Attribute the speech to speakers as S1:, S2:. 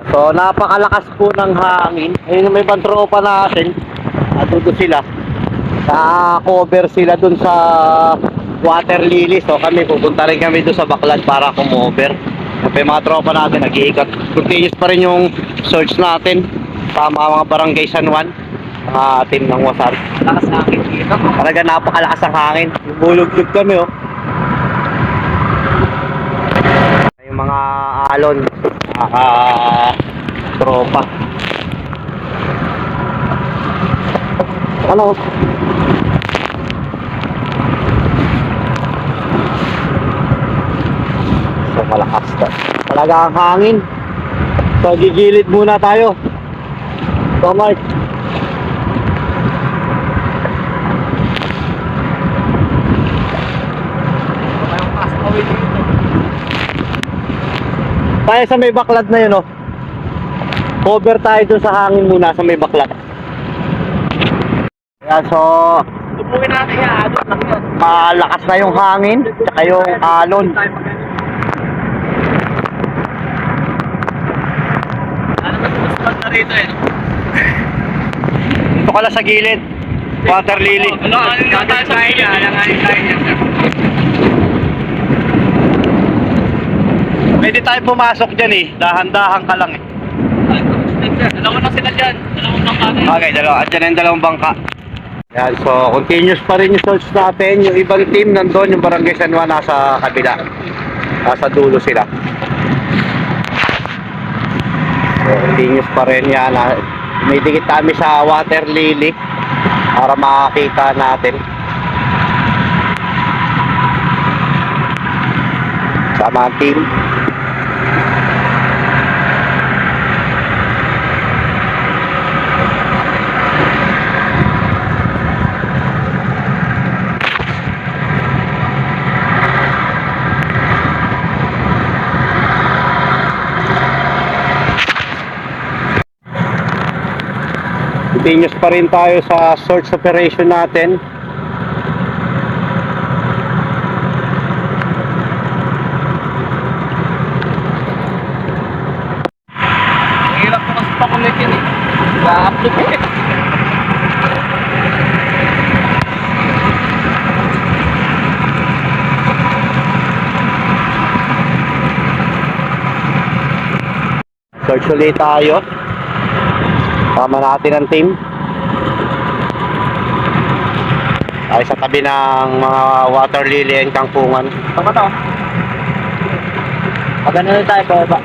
S1: So napakalakas po ng hangin. Ayun may ibang tropa natin. Atuto sila. Na-cover sila dun sa water lily. So kami pupunta rin kami dun sa Baclan para kumover. May mga tropa natin nag-iikot. Continuous pa rin yung search natin sa mga barangay San Juan. Team ng Wasar.
S2: Lakas ng hangin dito.
S1: Talaga napakalakas ng hangin. Bulog-log kami oh. Yung mga alon, tropa. Ano? So malakas na. Talaga ang hangin. So gigilid muna tayo. So Mark. Tayo sa may baklat na yun oh. Cover tayo dun sa hangin muna sa may baklat. Ayan, so
S2: Tubukin natin yan, adot lang yun.
S1: malakas na yung hangin tsaka yung alon.
S2: Ano ba sumuspat na rito eh?
S1: Dito ka lang sa gilid. Water lily.
S2: Ano tayo sa inyo? Alanganin tayo niya.
S1: Pwede tayo pumasok dyan eh. Dahan-dahan ka lang eh.
S2: Dalawa na sila dyan. Dalawang bangka na yun.
S1: Okay, andyan na yung dalawang bangka. Yan, so continuous pa rin yung search natin. Yung ibang team nandun, yung barangay San Juan nasa kabila. Nasa dulo sila. So continuous pa rin yan. May dikit kami sa water lily para makakita natin. Sama ang team. Continuous pa rin tayo sa search operation natin.
S2: Hirap ko kasi pakulit yun eh. Ba-upload eh.
S1: Search ulit tayo. Sama natin ang team. Ay sa tabi ng mga water lily and kangkungan.
S2: Tama to. Pag ano na tayo, baba.